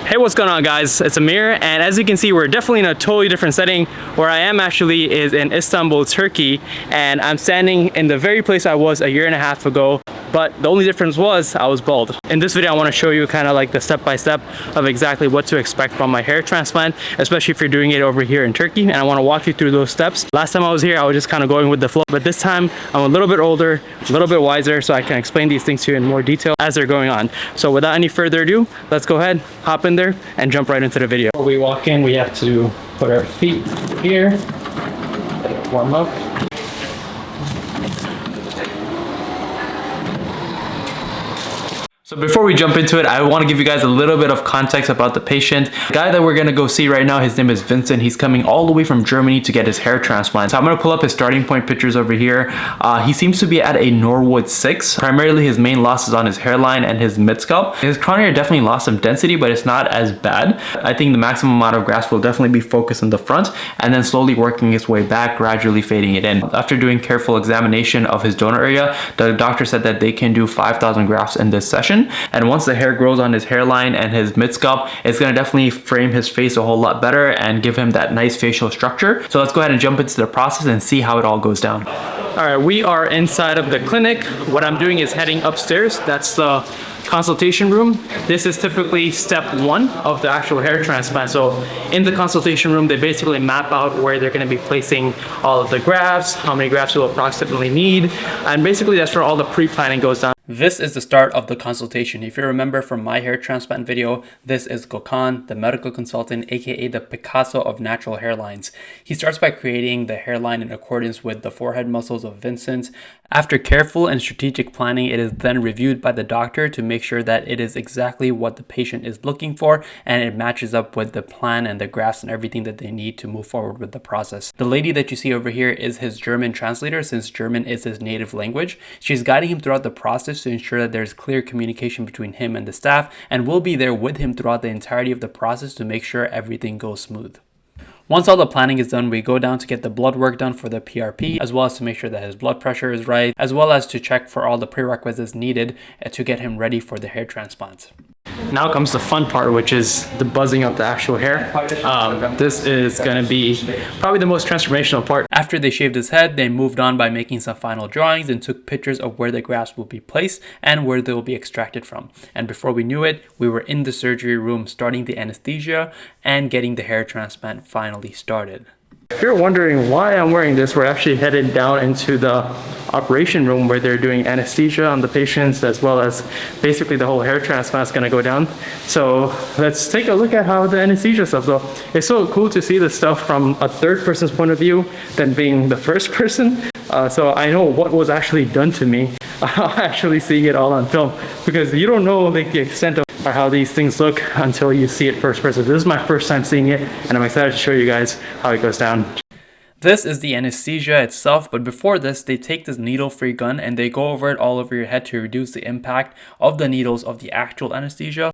Hey, what's going on, guys? It's Amir, and as you can see, we're definitely in a totally different setting. Where I am actually is in Istanbul, Turkey, and I'm standing in the very place I was a year and a half ago, but the only difference was I was bald. In this video, I want to show you kind of like the step-by-step of exactly what to expect from my hair transplant, especially if you're doing it over here in Turkey, and I want to walk you through those steps. Last time I was here, I was just kind of going with the flow, but this time I'm a little bit older, a little bit wiser, so I can explain these things to you in more detail as they're going on. So without any further ado, let's go ahead, hop in there, and jump right into the video. Before we walk in, we have to put our feet here, warm up. So before we jump into it, I want to give you guys a little bit of context about the patient. The guy that we're going to go see right now, his name is Vincent. He's coming all the way from Germany to get his hair transplant. So I'm going to pull up his starting point pictures over here. He seems to be at a Norwood 6. Primarily, his main loss is on his hairline and his mid-scalp. His crown hair definitely lost some density, but it's not as bad. I think the maximum amount of grafts will definitely be focused on the front and then slowly working its way back, gradually fading it in. After doing careful examination of his donor area, the doctor said that they can do 5,000 grafts in this session. And once the hair grows on his hairline and his mid-scalp, it's going to definitely frame his face a whole lot better and give him that nice facial structure. So let's go ahead and jump into the process and see how it all goes down. All right, we are inside of the clinic. What I'm doing is heading upstairs. That's the consultation room. This is typically step one of the actual hair transplant. So in the consultation room, they basically map out where they're going to be placing all of the grafts, how many grafts you'll approximately need, and basically that's where all the pre-planning goes down. This is the start of the consultation. If you remember from my hair transplant video, this is Gökhan, the medical consultant, aka the Picasso of natural hairlines. He starts by creating the hairline in accordance with the forehead muscles of Vincent. After careful and strategic planning, it is then reviewed by the doctor to make sure that it is exactly what the patient is looking for and it matches up with the plan and the grafts and everything that they need to move forward with the process. The lady that you see over here is his German translator, since German is his native language. She's guiding him throughout the process to ensure that there's clear communication between him and the staff, and will be there with him throughout the entirety of the process to make sure everything goes smooth. Once all the planning is done, we go down to get the blood work done for the PRP, as well as to make sure that his blood pressure is right, as well as to check for all the prerequisites needed to get him ready for the hair transplant. Now comes the fun part, which is the buzzing of the actual hair. This is going to be probably the most transformational part. After they shaved his head, they moved on by making some final drawings and took pictures of where the grafts will be placed and where they will be extracted from. And before we knew it, we were in the surgery room starting the anesthesia and getting the hair transplant finally started. If you're wondering why I'm wearing this, we're actually headed down into the operation room where they're doing anesthesia on the patients, as well as basically the whole hair transplant is going to go down. So let's take a look at how the anesthesia stuff. So it's so cool to see the stuff from a third person's point of view than being the first person. So I know what was actually done to me, actually seeing it all on film, because you don't know like the extent of or how these things look until you see it first person. This is my first time seeing it, and I'm excited to show you guys how it goes down. This is the anesthesia itself, but before this, they take this needle-free gun and they go over it all over your head to reduce the impact of the needles of the actual anesthesia.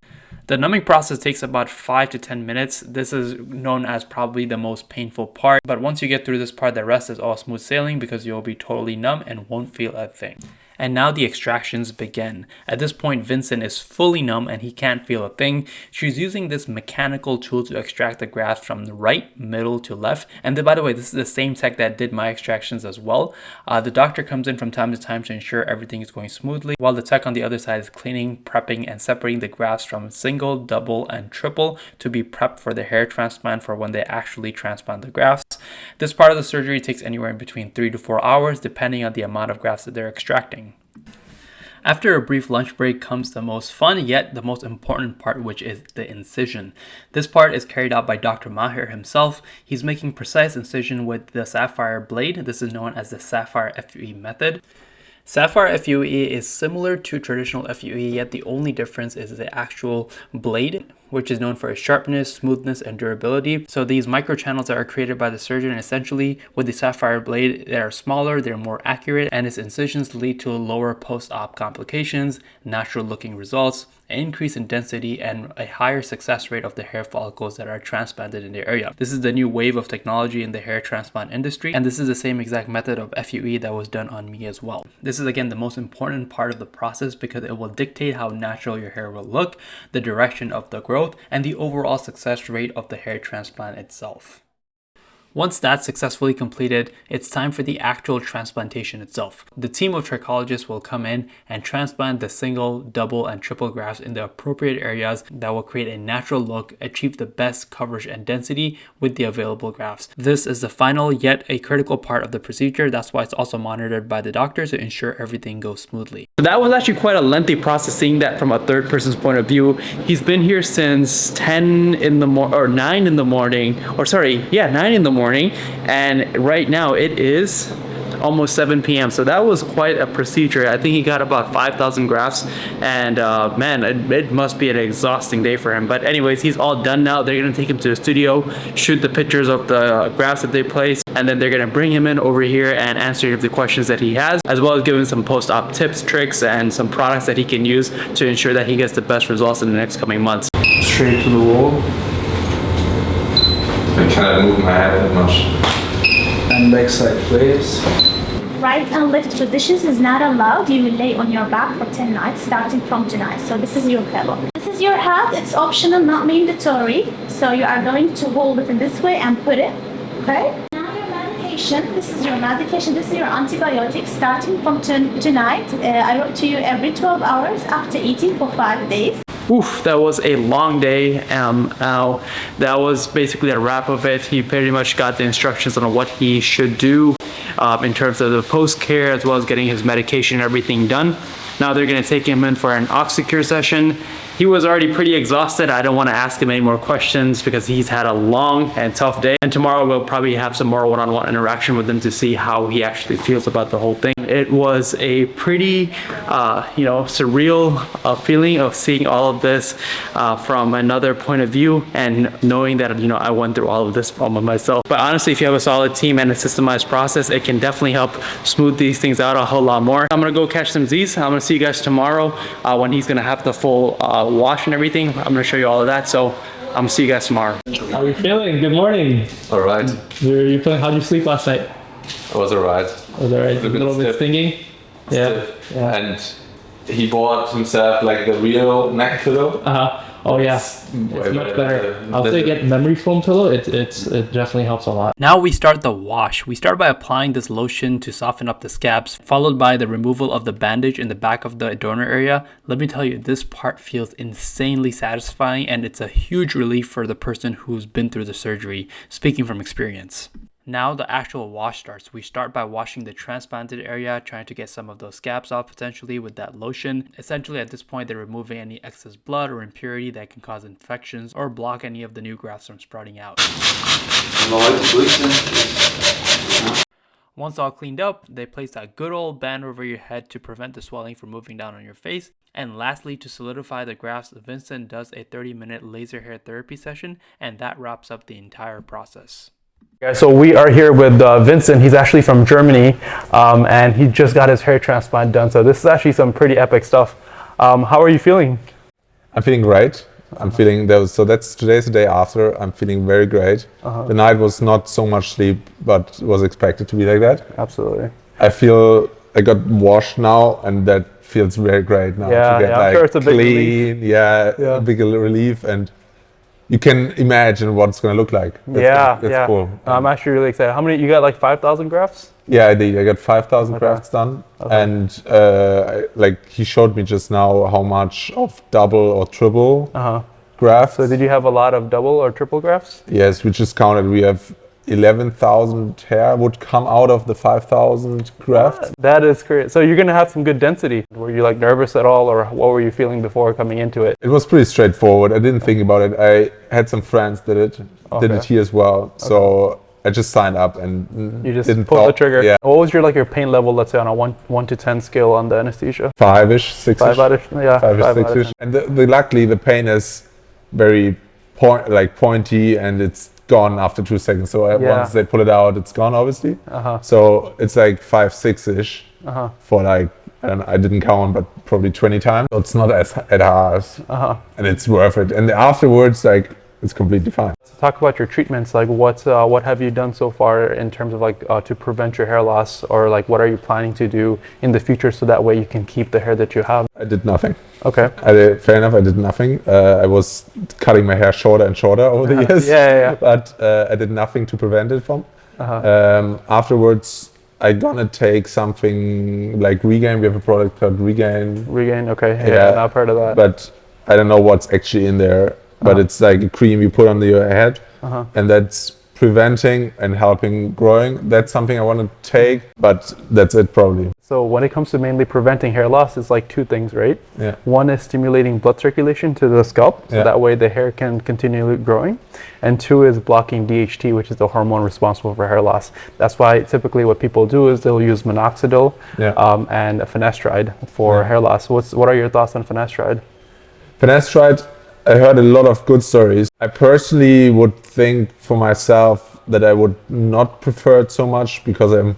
The numbing process takes about 5 to 10 minutes. This is known as probably the most painful part, but once you get through this part, the rest is all smooth sailing because you'll be totally numb and won't feel a thing. And now the extractions begin. At this point, Vincent is fully numb and he can't feel a thing. She's using this mechanical tool to extract the grafts from the right, middle to left. And then, by the way, this is the same tech that did my extractions as well. The doctor comes in from time to time to ensure everything is going smoothly, while the tech on the other side is cleaning, prepping, and separating the grafts from single, double, and triple to be prepped for the hair transplant for when they actually transplant the grafts. This part of the surgery takes anywhere in between 3 to 4 hours, depending on the amount of grafts that they're extracting. After a brief lunch break comes the most fun yet the most important part, which is the incision. This part is carried out by Dr. Mahir himself. He's making precise incision with the sapphire blade. This is known as the sapphire FUE method. Sapphire FUE is similar to traditional FUE, yet the only difference is the actual blade, which is known for its sharpness, smoothness, and durability. So these microchannels that are created by the surgeon, essentially with the sapphire blade, they are smaller, they're more accurate, and its incisions lead to lower post-op complications, natural looking results, an increase in density, and a higher success rate of the hair follicles that are transplanted in the area. This is the new wave of technology in the hair transplant industry, and this is the same exact method of FUE that was done on me as well. This is again the most important part of the process because it will dictate how natural your hair will look, the direction of the growth, and the overall success rate of the hair transplant itself. Once that's successfully completed, it's time for the actual transplantation itself. The team of trichologists will come in and transplant the single, double, and triple grafts in the appropriate areas that will create a natural look, achieve the best coverage and density with the available grafts. This is the final yet a critical part of the procedure. That's why it's also monitored by the doctor to ensure everything goes smoothly. So that was actually quite a lengthy process, seeing that from a third person's point of view. He's been here since 10 in the morning, or 9 in the morning, or sorry, yeah, 9 in the morning. And right now it is almost 7 p.m. So that was quite a procedure. I think he got about 5,000 grafts, and man, it must be an exhausting day for him. But anyways, he's all done now. They're gonna take him to the studio, shoot the pictures of the grafts that they placed, and then they're gonna bring him in over here and answer the questions that he has, as well as give him some post-op tips, tricks, and some products that he can use to ensure that he gets the best results in the next coming months. Straight to the wall. I cannot move my head that much. And back side, please. Right and left positions is not allowed. You will lay on your back for 10 nights, starting from tonight. So this is your pillow. This is your hat. It's optional, not mandatory. So you are going to hold it in this way and put it, okay? Now your medication. This is your medication. This is your antibiotic, starting from tonight. I wrote to you every 12 hours after eating for 5 days. Oof, that was a long day. Now that was basically a wrap of it. He pretty much got the instructions on what he should do in terms of the post-care, as well as getting his medication and everything done. Now they're gonna take him in for an oxycure session. He was already pretty exhausted. I don't want to ask him any more questions because he's had a long and tough day. And tomorrow we'll probably have some more one-on-one interaction with him to see how he actually feels about the whole thing. It was a pretty, surreal feeling of seeing all of this from another point of view, and knowing that, I went through all of this by myself. But honestly, if you have a solid team and a systemized process, it can definitely help smooth these things out a whole lot more. I'm gonna go catch some Z's. I'm gonna see you guys tomorrow when he's gonna have the full wash and everything. I'm gonna show you all of that. So I'm gonna see you guys tomorrow. How are you feeling? Good morning. All right. You feeling? How did you sleep last night? I was all right. Was all right. A little bit stinging. Yeah. And he bought himself like the real neck pillow. Oh yeah. It's much better. I'll say get memory foam pillow. It definitely helps a lot. Now we start the wash. We start by applying this lotion to soften up the scabs, followed by the removal of the bandage in the back of the donor area. Let me tell you, this part feels insanely satisfying, and it's a huge relief for the person who's been through the surgery, speaking from experience. Now the actual wash starts. We start by washing the transplanted area, trying to get some of those scabs off potentially with that lotion. Essentially at this point, they're removing any excess blood or impurity that can cause infections or block any of the new grafts from sprouting out. Once all cleaned up, they place that good old band over your head to prevent the swelling from moving down on your face. And lastly, to solidify the grafts, Vincent does a 30-minute laser hair therapy session, and that wraps up the entire process. So we are here with Vincent. He's actually from Germany, and he just got his hair transplant done. So this is actually some pretty epic stuff. How are you feeling? I'm feeling great. I'm feeling so that's today's the day after. I'm feeling very great. The night was not so much sleep, but was expected to be like that. Absolutely. I feel I got washed now, and that feels very great now. Yeah, to get I'm sure it's a big clean, relief. A big relief, and you can imagine what it's going to look like. That's cool. I'm actually really excited. How many? You got like 5,000 grafts? Yeah, I did. I got 5,000 grafts done. And he showed me just now how much of double or triple grafts. So did you have a lot of double or triple grafts? Yes, we just counted. We have 11,000 hair would come out of the 5,000 grafts. That is great. So you're going to have some good density. Were you like nervous at all, or what were you feeling before coming into it? It was pretty straightforward. I didn't think about it. I had some friends that did it here as well. So I just signed up and you just didn't pulled the trigger. Yeah. What was your pain level, let's say on a 1 to 10 scale on the anesthesia? 5-ish, 6-ish. 5-ish, yeah. 5-ish, 6-ish. And luckily the pain is very pointy, and it's gone after 2 seconds. So once they pull it out, it's gone obviously. So it's like 5-6-ish for like and I didn't count, but probably 20 times. So it's not as hard, and it's worth it. And afterwards, like, it's completely fine. So talk about your treatments. Like, what have you done so far in terms of like to prevent your hair loss, or like what are you planning to do in the future so that way you can keep the hair that you have? I did nothing. Okay. Fair enough, I did nothing. I was cutting my hair shorter and shorter over the years. Yeah. But I did nothing to prevent it from. Afterwards, I'm gonna take something like Regain. We have a product called Regain. Regain, okay. Yeah, I've heard of that. But I don't know what's actually in there. But it's like a cream you put on your head, and that's preventing and helping growing. That's something I want to take, but that's it probably. So when it comes to mainly preventing hair loss, it's like two things, right? Yeah. One is stimulating blood circulation to the scalp, so that way the hair can continue growing. And two is blocking DHT, which is the hormone responsible for hair loss. That's why typically what people do is they'll use minoxidil and finasteride for hair loss. What are your thoughts on finasteride? Finasteride, I heard a lot of good stories. I personally would think for myself that I would not prefer it so much because I'm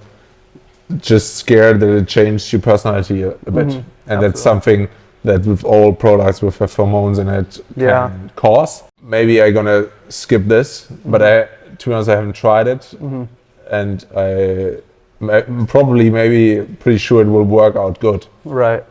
just scared that it changed your personality a bit. And that's something that with all products with hormones in it can cause. Maybe I'm gonna skip this, but to be honest, I haven't tried it. And I'm probably maybe pretty sure it will work out good. Right.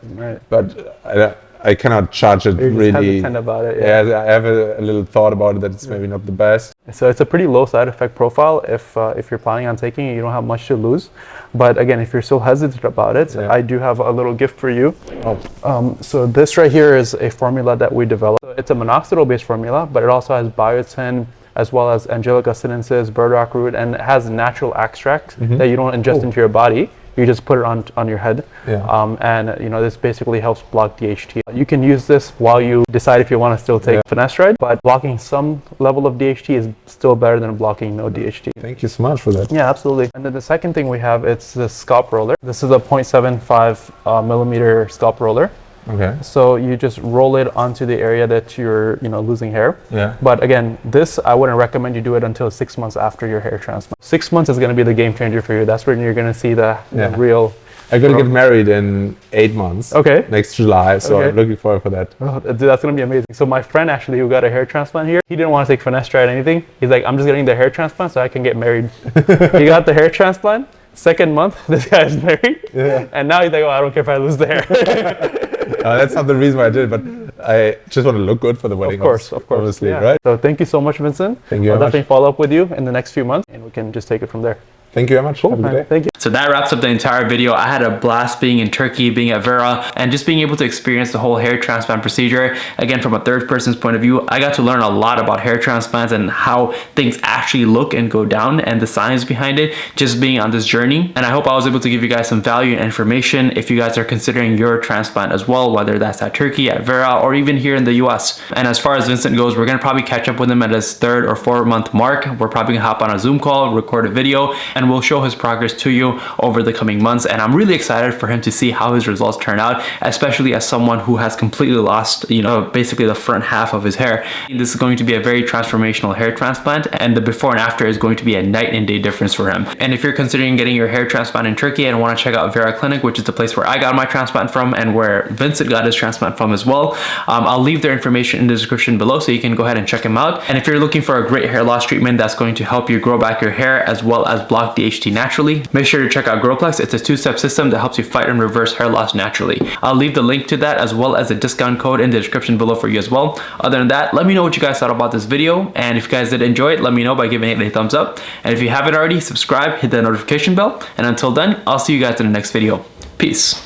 But I cannot charge it. You're really hesitant about it. Yeah, I have a little thought about it that it's maybe not the best. So it's a pretty low side effect profile if you're planning on taking it. You don't have much to lose. But again, if you're still hesitant about it, I do have a little gift for you. So this right here is a formula that we developed. It's a minoxidil based formula, but it also has biotin as well as angelica sinensis, burdock root, and it has natural extracts that you don't ingest into your body. You just put it on your head, and this basically helps block DHT. You can use this while you decide if you want to still take finasteride, but blocking some level of DHT is still better than blocking no DHT. Thank you so much for that. Yeah, absolutely. And then the second thing we have, it's the scalp roller. This is a 0.75 millimeter scalp roller. Okay. So you just roll it onto the area that you're losing hair. Yeah. But again, this I wouldn't recommend you do it until 6 months after your hair transplant. 6 months is going to be the game changer for you. That's when you're going to see the real. I'm going to get married in 8 months. Okay. Next July, so I'm looking forward for that. Oh, that's going to be amazing. So my friend actually who got a hair transplant here, he didn't want to take finasteride or anything. He's like, I'm just getting the hair transplant so I can get married. He got the hair transplant. 2nd month, this guy is married. Yeah. And now he's like, oh, I don't care if I lose the hair. That's not the reason why I did, but I just want to look good for the wedding. Of course. Obviously, yeah. right? So thank you so much, Vincent. Thank you. I'll definitely follow up with you in the next few months, and we can just take it from there. Thank you very much. Cool. Have a good day. Thank you. So that wraps up the entire video. I had a blast being in Turkey, being at Vera, and just being able to experience the whole hair transplant procedure. Again, from a third person's point of view, I got to learn a lot about hair transplants and how things actually look and go down and the science behind it, just being on this journey. And I hope I was able to give you guys some value and information if you guys are considering your transplant as well, whether that's at Turkey, at Vera, or even here in the US. And as far as Vincent goes, we're gonna probably catch up with him at his 3rd or 4th month mark. We're probably gonna hop on a Zoom call, record a video, and we'll show his progress to you over the coming months. And I'm really excited for him to see how his results turn out, especially as someone who has completely lost, basically the front half of his hair. This is going to be a very transformational hair transplant, and the before and after is going to be a night and day difference for him. And if you're considering getting your hair transplant in Turkey and want to check out Vera Clinic, which is the place where I got my transplant from and where Vincent got his transplant from as well, I'll leave their information in the description below so you can go ahead and check them out. And if you're looking for a great hair loss treatment that's going to help you grow back your hair as well as block DHT naturally, make sure to check out GrowPlex. It's a 2-step system that helps you fight and reverse hair loss naturally. I'll leave the link to that as well as a discount code in the description below for you as well. Other than that, let me know what you guys thought about this video, and if you guys did enjoy it, let me know by giving it a thumbs up. And if you haven't already, subscribe, hit the notification bell, and until then, I'll see you guys in the next video. Peace.